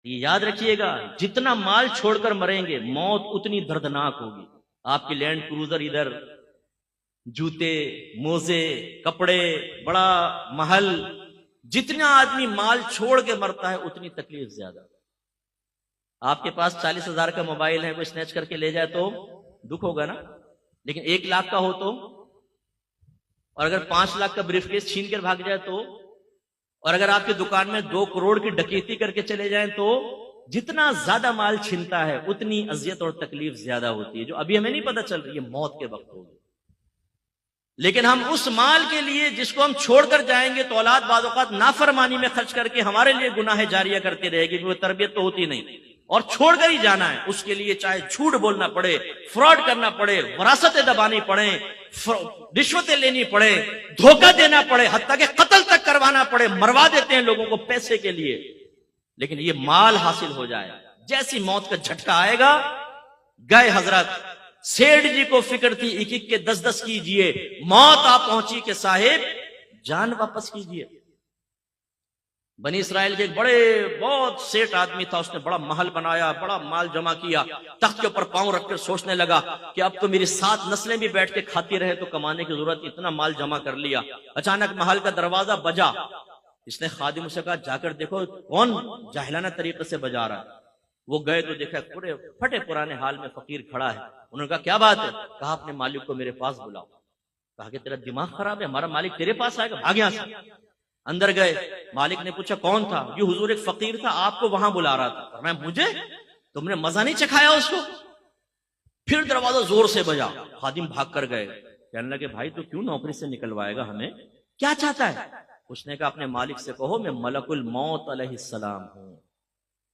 یہ یاد رکھیے گا، جتنا مال چھوڑ کر مریں گے موت اتنی دردناک ہوگی. آپ کی لینڈ کروزر ادھر، جوتے، موزے، کپڑے، بڑا محل، جتنا آدمی مال چھوڑ کے مرتا ہے اتنی تکلیف زیادہ. آپ کے پاس 40,000 کا موبائل ہے، کوئی سنیچ کر کے لے جائے تو دکھ ہوگا نا، لیکن 1 لاکھ کا ہو تو، اور اگر 5 لاکھ کا بریف کیس چھین کر بھاگ جائے تو، اور اگر آپ کی دکان میں 2 کروڑ کی ڈکیتی کر کے چلے جائیں تو، جتنا زیادہ مال چھنتا ہے اتنی اذیت اور تکلیف زیادہ ہوتی ہے، جو ابھی ہمیں نہیں پتہ چل رہی ہے، موت کے وقت ہوگی. لیکن ہم اس مال کے لیے جس کو ہم چھوڑ کر جائیں گے تو اولاد بعض اوقات نافرمانی میں خرچ کر کے ہمارے لیے گناہ جاریہ کرتے رہے گی، وہ تربیت تو ہوتی نہیں، اور چھوڑ کر ہی جانا ہے. اس کے لیے چاہے جھوٹ بولنا پڑے، فراڈ کرنا پڑے، وراثتیں دبانی پڑے، رشوتیں لینی پڑے، دھوکہ دینا پڑے، حتیٰ کہ قتل تک کروانا پڑے. مروا دیتے ہیں لوگوں کو پیسے کے لیے، لیکن یہ مال حاصل ہو جائے. جیسی موت کا جھٹکا آئے گا، گئے حضرت. سیٹھ جی کو فکر تھی 1-1 کے 10-10 کیجئے، موت آ پہنچی کہ صاحب جان واپس کیجئے. بنی اسرائیل کے ایک بہت سیٹ آدمی تھا، اس نے بڑا محل بنایا، بڑا مال جمع کیا، تخت کے اوپر پاؤں رکھ کر سوچنے لگا کہ اب تو میری 7 نسلیں بھی بیٹھ کے کھاتی رہے تو کمانے کی ضرورت، اتنا مال جمع کر لیا. اچانک محل کا دروازہ بجا. اس نے خادم سے کہا جا کر دیکھو کون جاہلانہ طریقے سے بجا رہا ہے. وہ گئے تو دیکھا پورے پھٹے پرانے حال میں فقیر کھڑا ہے. انہوں نے کہا کیا بات ہے؟ کہا اپنے مالک کو میرے پاس بلاؤ. کہا کہ تیرا دماغ خراب ہے، ہمارا مالک تیرے پاس آئے گا، بھاگ یہاں سے. اندر گئے، مالک نے پوچھا کون تھا؟ یہ حضور ایک فقیر تھا، آپ کو وہاں بلا رہا تھا. فرمایا مجھے؟ تم نے مزہ نہیں چکھایا اس کو؟ پھر دروازہ زور سے بجا. خادم بھاگ کر گئے، کہنے لگے بھائی تو کیوں نوکری سے نکلوائے گا ہمیں؟ کیا چاہتا ہے؟ اس نے کہا اپنے مالک سے کہو میں ملک الموت علیہ السلام ہوں،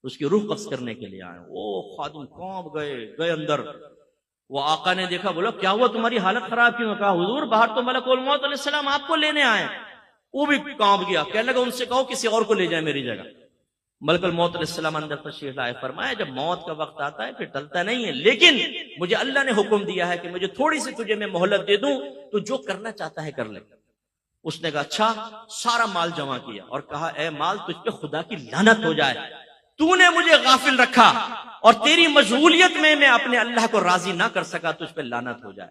اس کی روح قبض کرنے کے لیے آئے. وہ خادم کانپ گئے اندر. وہ آقا نے دیکھا، بولا کیا ہوا تمہاری حالت خراب کیوں؟ کہا حضور باہر تو ملک الموت علیہ السلام آپ کو لینے آئے. وہ بھی کانپ گیا، کہنے لگا ان سے کہو کسی اور کو لے جائے میری جگہ. ملک الموت علیہ السلام اندر تشریف لائے. فرمایا جب موت کا وقت آتا ہے پھر ٹلتا نہیں ہے، لیکن مجھے اللہ نے حکم دیا ہے کہ مجھے تھوڑی سی تجھے میں مہلت دے دوں، تو جو کرنا چاہتا ہے کر لے. اس نے کہا اچھا. سارا مال جمع کیا اور کہا اے مال تجھ پہ خدا کی لعنت ہو جائے، تو نے مجھے غافل رکھا اور تیری مشغولیت میں اپنے اللہ کو راضی نہ کر سکا، تجھ پہ لعنت ہو جائے.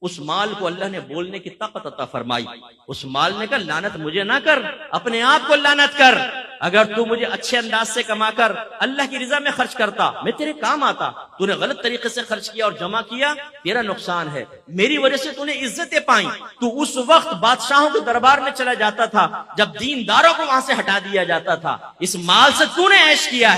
اس مال کو اللہ نے بولنے کی طاقت عطا فرمائی. اس مال نے کہا لعنت مجھے نہ کر، اپنے آپ کو لعنت کر. اگر تو مجھے اچھے انداز سے کما کر اللہ کی رضا میں خرچ کرتا، میں تیرے کام آتا. تو نے غلط طریقے سے خرچ کیا اور جمع کیا، تیرا نقصان ہے. میری وجہ سے تو نے عزتیں پائیں. تو اس وقت بادشاہوں کے دربار میں چلا جاتا تھا جب دینداروں کو وہاں سے ہٹا دیا جاتا تھا. اس مال سے تو نے عیش کیا ہے.